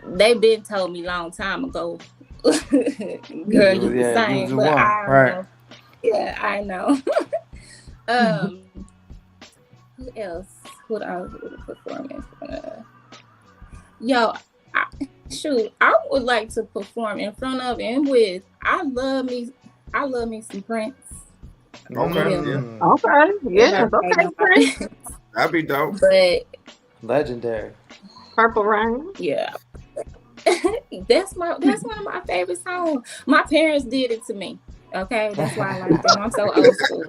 they've been told me a long time ago, girl, you the same. But I don't know. Yeah, I know. Who else? What I was performing for? Yo, I would like to perform in front of and with. I love me some Prince. Okay. Yeah. Prince. That'd be dope. But legendary. Purple Rain. Yeah. That's one of my favorite songs. My parents did it to me. Okay, that's why I like them. I'm so old school.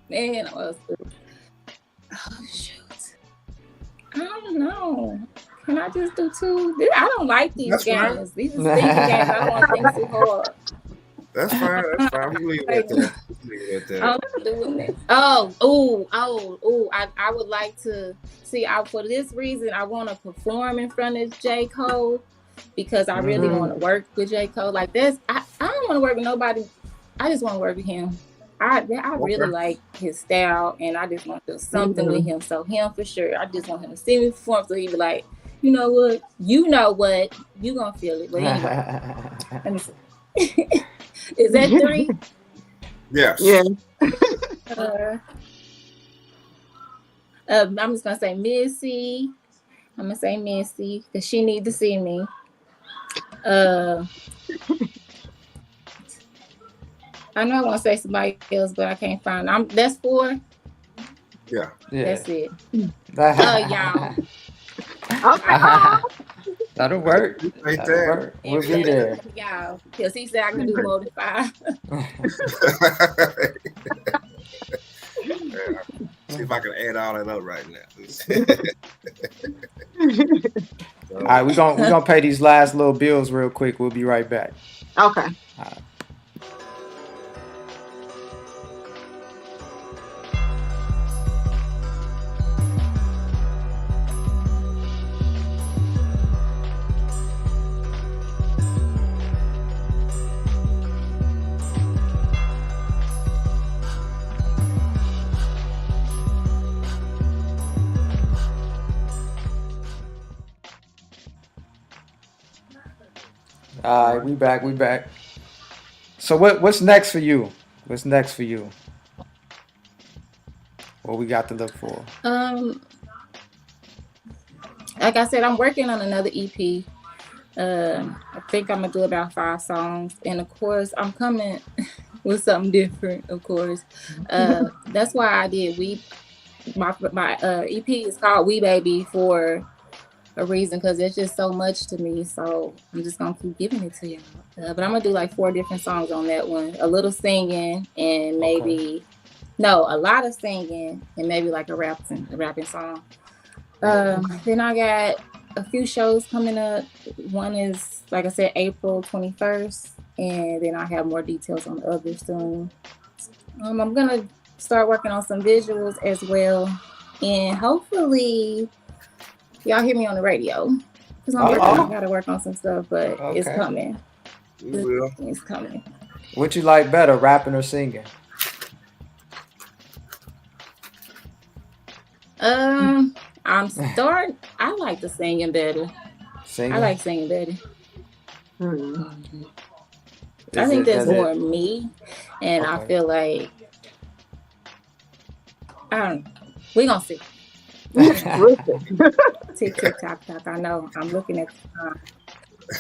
Man, oh shoot. I don't know. Can I just do 2? I don't like these games. Fine. These are thinking games. I don't want to think too hard. That's fine. That's fine. We leave it at that. I'm doing it. I would like to see. For this reason, I want to perform in front of J. Cole because I really want to work with J. Cole. Like this, I don't want to work with nobody. I just want to work with him. I really like his style, and I just want to do something with him. So him for sure. I just want him to see me perform, so he be like, you know what, you gonna feel it. But anyway, let me see. Is that 3? Yes. Yeah. I'm just gonna say Missy. I'm gonna say Missy because she need to see me. I know I want to say somebody else, but I can't find. That's 4. Yeah. That's it. Y'all. That'll work. Right That'll work. We'll be there. Y'all, because he said I can do more than 5. See if I can add all that up right now. All right, we're gonna pay these last little bills real quick. We'll be right back. Okay. All right. All right, we back. So what's next for you? What's next for you? What we got to look for? Like I said, I'm working on another EP. I think I'm gonna do about 5 songs, and of course, I'm coming with something different. Of course, that's why I did my EP is called We Baby for a reason, because it's just so much to me. So I'm just gonna keep giving it to y'all. But I'm gonna do like 4 different songs on that one. A little singing and maybe a lot of singing and maybe like a rapping song. Then I got a few shows coming up. One is, like I said, April 21st, and then I have more details on the others soon. I'm gonna start working on some visuals as well, and hopefully y'all hear me on the radio, because I gotta work on some stuff, but it's coming. We will. It's coming. What you like better, rapping or singing? I like the singing better. Singing? I like singing better. Mm-hmm. I think that's more me, and I feel like we gonna see. Tick, tock. I know. I'm looking at the time.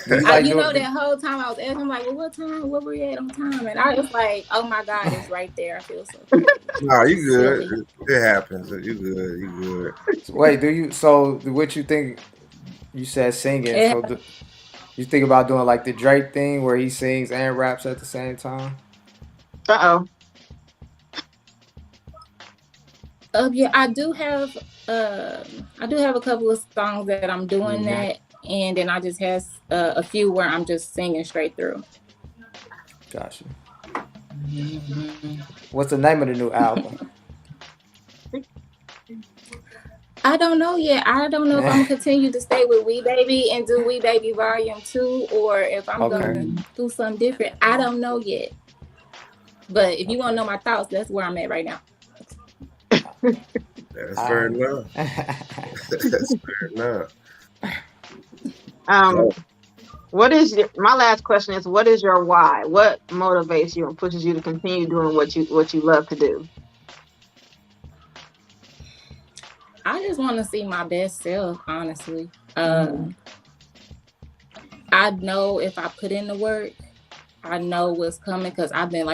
That whole time I was asking, like, well, what time? What were we at on time? And I was like, oh my God, it's right there. I feel so good. No, you good. It happens. You good. You good. So wait, so what you think? You said singing. So you think about doing like the Drake thing where he sings and raps at the same time? Yeah, I do have a couple of songs that I'm doing that, and then I just have a few where I'm just singing straight through. Gotcha. What's the name of the new album? I don't know yet. I don't know if I'm gonna continue to stay with We Baby and do We Baby Volume 2, or if I'm gonna do something different. I don't know yet. But if you want to know my thoughts, that's where I'm at right now. That's fair enough. That's fair enough. My last question is, what is your why? What motivates you and pushes you to continue doing what you love to do? I just want to see my best self, honestly. I know if I put in the work, I know what's coming, because I've been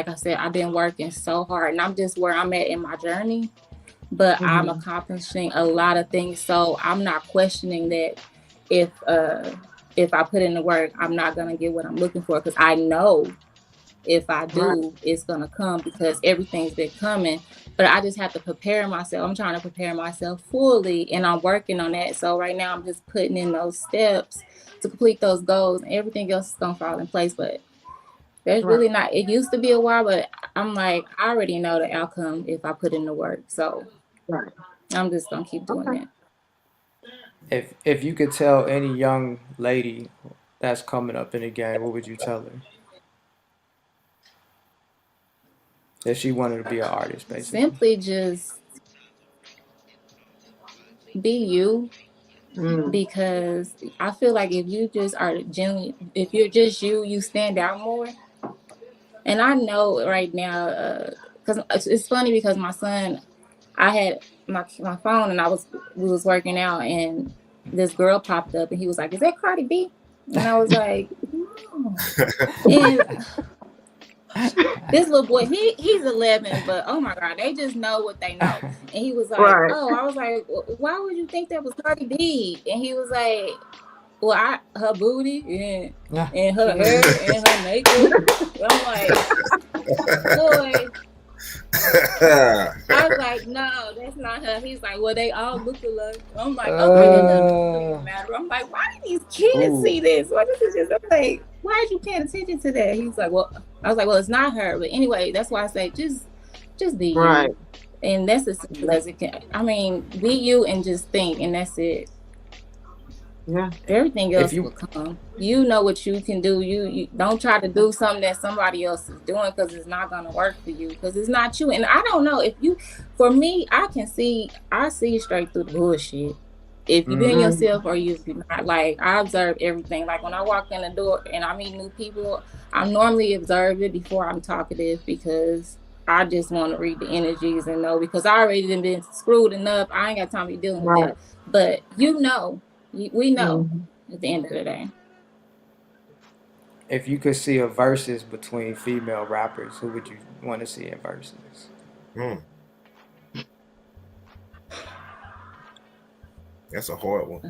working so hard, and I'm just where I'm at in my journey, but I'm accomplishing a lot of things. So I'm not questioning that if I put in the work, I'm not going to get what I'm looking for, because I know if I do, it's going to come, because everything's been coming. But I just have to prepare myself. I'm trying to prepare myself fully, and I'm working on that. So right now I'm just putting in those steps to complete those goals, and everything else is going to fall in place. But there's really not, it used to be a while, but I'm like, I already know the outcome if I put in the work. So I'm just going to keep doing that. If you could tell any young lady that's coming up in the game, what would you tell her? If she wanted to be an artist, basically. Simply just be you. Because I feel like if you just are genuine, if you're just you stand out more. And I know right now, because it's funny, because my son, I had my phone, and we was working out, and this girl popped up, and he was like, "Is that Cardi B?" And I was like, "No." And This little boy, he's 11, but oh my God, they just know what they know. And he was like, Right. oh, I was like, why would you think that was Cardi B? And he was like, well, her booty and her hair and her makeup. I'm like, boy. I was like, no, that's not her. He's like, well, they all look alike. I'm like, okay, that doesn't matter. I'm like, why do these kids see this? Why this is just I'm like, why are you paying attention to that? He's like, well, I was like, well, it's not her. But anyway, that's why I say just be Right. you. And that's as simple as it can. I mean, be you and just think, and that's it. Yeah. Everything else will come. You know what you can do. You don't try to do something that somebody else is doing because it's not gonna work for you because it's not you. And I don't know if you. For me, I see straight through the bullshit. If you being yourself or you're not, like I observe everything. Like when I walk in the door and I meet new people, I normally observe it before I'm talkative because I just want to read the energies and know because I already been screwed enough. I ain't got time to be dealing with that. But you know. We know at the end of the day. If you could see a versus between female rappers, who would you want to see in versus? That's a hard one.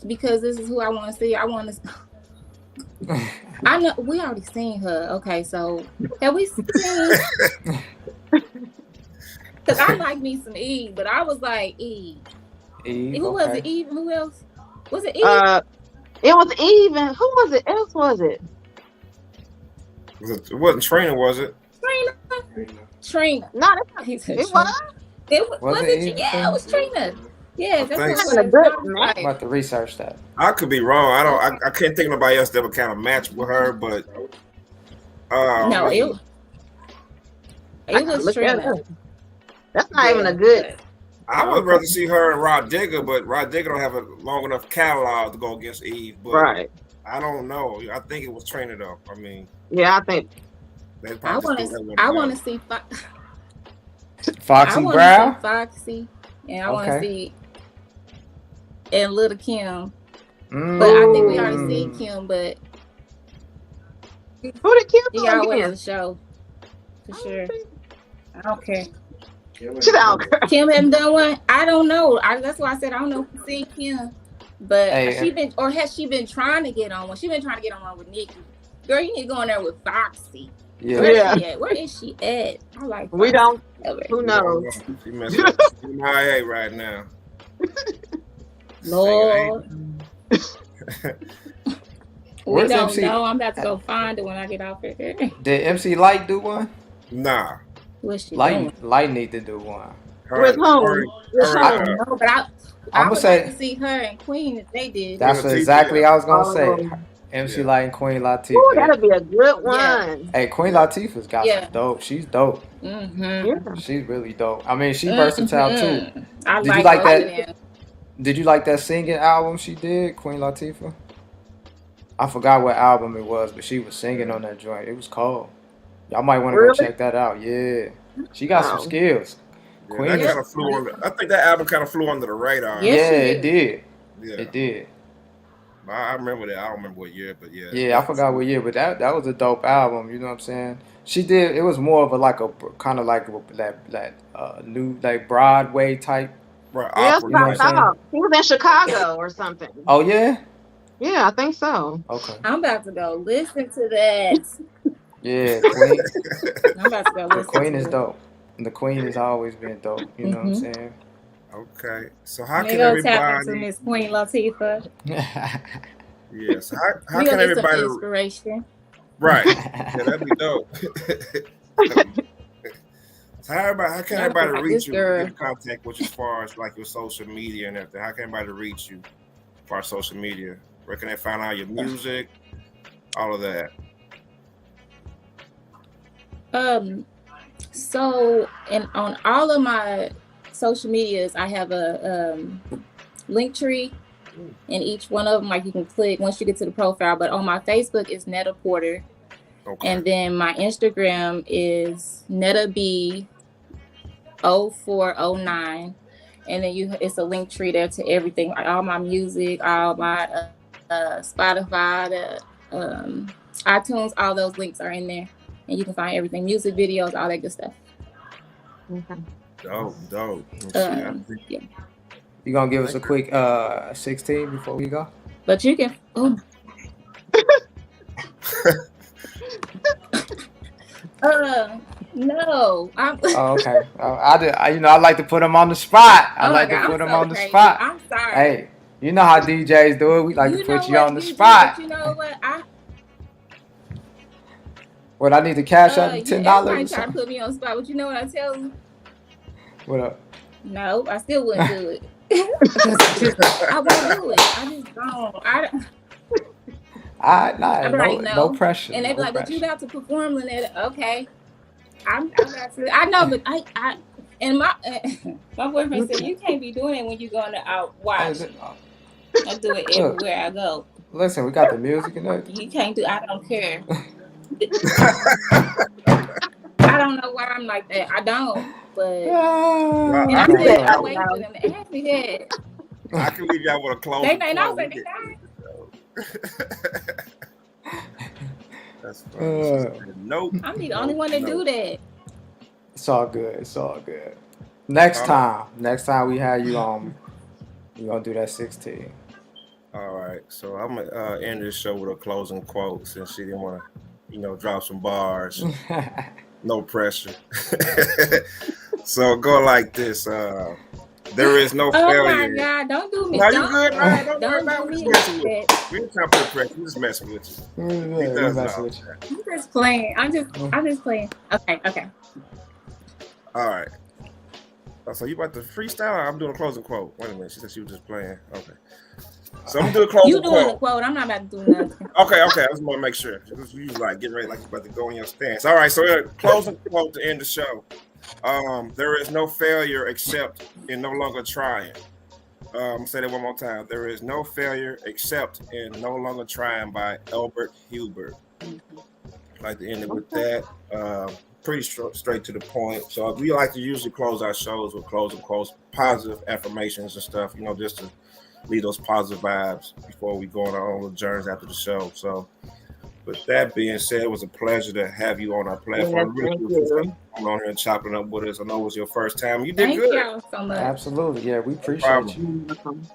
Because this is who I want to see. I want to. I know we already seen her. Okay, so have we seen? Because I like me some Eve, but I was like Eve. Who was it? Eve? Who else? Was it Eve? It was Eve. And who was it? Else was it? It wasn't Trina, was it? Trina. No, it was. Was it? Yeah, it was Trina. Yeah, that's a good match. I'm about to research that. I could be wrong. I can't think of nobody else that would kind of match with her, but no, it was Trina. That's not even a good. I would rather see her and Rod Digger, but Rod Digger don't have a long enough catalog to go against Eve. But right. I don't know. I think it was Trina though. I mean, yeah, I think. I want to see Foxy Brown. Foxy, and I want to see and Little Kim. But I think we already seen Kim. But who did Kim? She always a show for sure. I don't care. Kim hadn't done one. I don't know. That's why I said I don't know if you see Kim, but has she been trying to get on one? She been trying to get on one with Nikki. Girl, you need to go in there with Foxy. Yeah. Where is she at? I like. Foxy. We don't. Who knows? She messed up. MIA right now. Lord. We don't know. I'm about to go find it when I get off here. Did MC Light do one? Nah. What's she doing? Light need to do one. With whom? No, but I would say like to see her and Queen if they did. That's exactly I was gonna say. MC Light and Queen Latifah. Ooh, that'd be a good one. Yeah. Hey, Queen Latifah's got some dope. She's dope. Yeah. She's really dope. I mean, she's versatile too. Did you like that? Did you like that singing album she did, Queen Latifah? I forgot what album it was, but she was singing on that joint. It was cold. Y'all might want to go check that out. Yeah, she got some skills. Yeah, Queen that kind of flew under. I think that album kind of flew under the radar. Yeah, it did. Yeah. It did. I remember that. I don't remember what year, but yeah. Yeah, I forgot what year, but that was a dope album. You know what I'm saying? She did. It was more of a kind of like that new like Broadway type. Right. Yeah, you know he was in Chicago or something. Oh yeah. Yeah, I think so. Okay. I'm about to go listen to that. Yeah, Queen. I'm about to go listen. The Queen is dope. And the Queen has always been dope. You know what I'm saying? Okay, so how can everybody? Tap into Miss Queen Latifah. Yeah, so how can everybody? Some inspiration. Right. Yeah, that'd be dope. So how can everybody reach you? Get in contact with you as far as like your social media and everything? How can everybody reach you as far as social media? Where can they find out your music? All of that. So on all of my social medias, I have a link tree in each one of them. Like you can click once you get to the profile. But on my Facebook is Netta Porter, and then my Instagram is Netta B 0409, and then it's a link tree there to everything, like all my music, all my Spotify, the iTunes. All those links are in there, and you can find everything: music videos, all that good stuff. Okay. Dope. Yeah. You gonna give us a quick 16 before we go? But you can. Oh. No. Oh, okay. I like to put them on the spot. Put them on the spot. I'm sorry. Hey, you know how DJs do it. We like to put you on the spot. But you know what? I need to cash out $10. Everybody try to put me on the spot, but you know what I tell you? What up? No, I still wouldn't do it. I won't do it. I just don't. No pressure. And they be like, but you got to perform, Lynette. Okay. I know, but I and my boyfriend said you can't be doing it when you're going out watch. I do it everywhere I go. Listen, we got the music and everything. You can't do. I don't care. I don't know why I'm like that. I don't, but and I said I wait for them to ask me that. I can leave y'all with a close. They know, but they not. That's funny. Nope. I'm the only one to do that. It's all good. Next time we have you on, we're gonna do that 16. All right. So I'm gonna end this show with a closing quote since she didn't want to, drop some bars. No pressure. So go like this. There is no failure. Oh my God! Don't do me. No, you good, man. Don't worry do about me it. We ain't trying to put pressure. We just messing with you. I'm just playing. I'm just playing. Okay. All right. So you about to freestyle? Or I'm doing a closing quote. Wait a minute. She said she was just playing. Okay. So I'm doing a closing quote. You doing the quote? I'm not about to do nothing. Okay. I just want to make sure. You like getting ready, like you're about to go in your stance. All right. So closing quote to end the show. There is no failure except in no longer trying. Say that one more time. There is no failure except in no longer trying by Albert Hubert. I'd like to end it with that. Pretty straight to the point. So we like to usually close our shows with closing quotes, positive affirmations and stuff, just to leave those positive vibes before we go on our own journeys after the show. So with that being said, it was a pleasure to have you on our platform. Yes, thank you. Coming on here and chopping up with us. I know it was your first time. You did Thank good. y'all so much. Absolutely. Yeah, we appreciate you. It's probably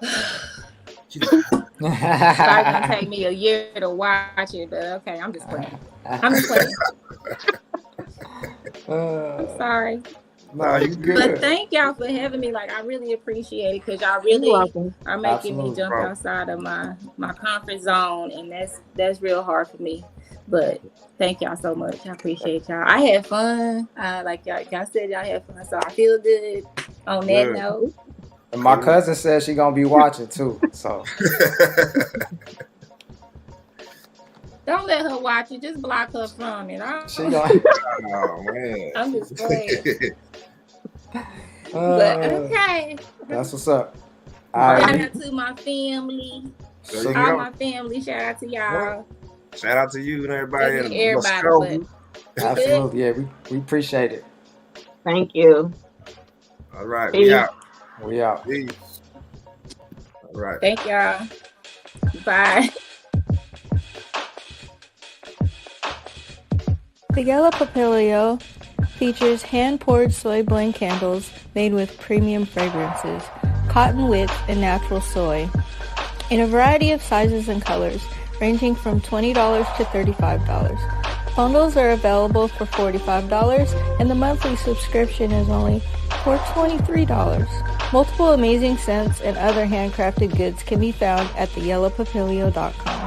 gonna take me a year to watch it, but okay, I'm just playing. I'm sorry. No, you good. But thank y'all for having me. Like, I really appreciate it because y'all really are making me jump outside of my comfort zone, and that's real hard for me. But thank y'all so much. I appreciate y'all. I had fun. Like y'all said, y'all had fun, so I feel good on that note. And my cousin said she gonna be watching too. So don't let her watch it. Just block her from it. She gonna. Oh man. I'm just playing. But okay. That's what's up. Shout out to my family. All my family. Shout out to y'all. Shout out to you and everybody. Everybody. Absolutely. Yeah, we appreciate it. Thank you. All right. We out. Peace. All right. Thank y'all. Bye. The Yellow Papilio features hand-poured soy blend candles made with premium fragrances, cotton wick, and natural soy, in a variety of sizes and colors, ranging from $20 to $35. Bundles are available for $45, and the monthly subscription is only for $23. Multiple amazing scents and other handcrafted goods can be found at theyellowpapilio.com.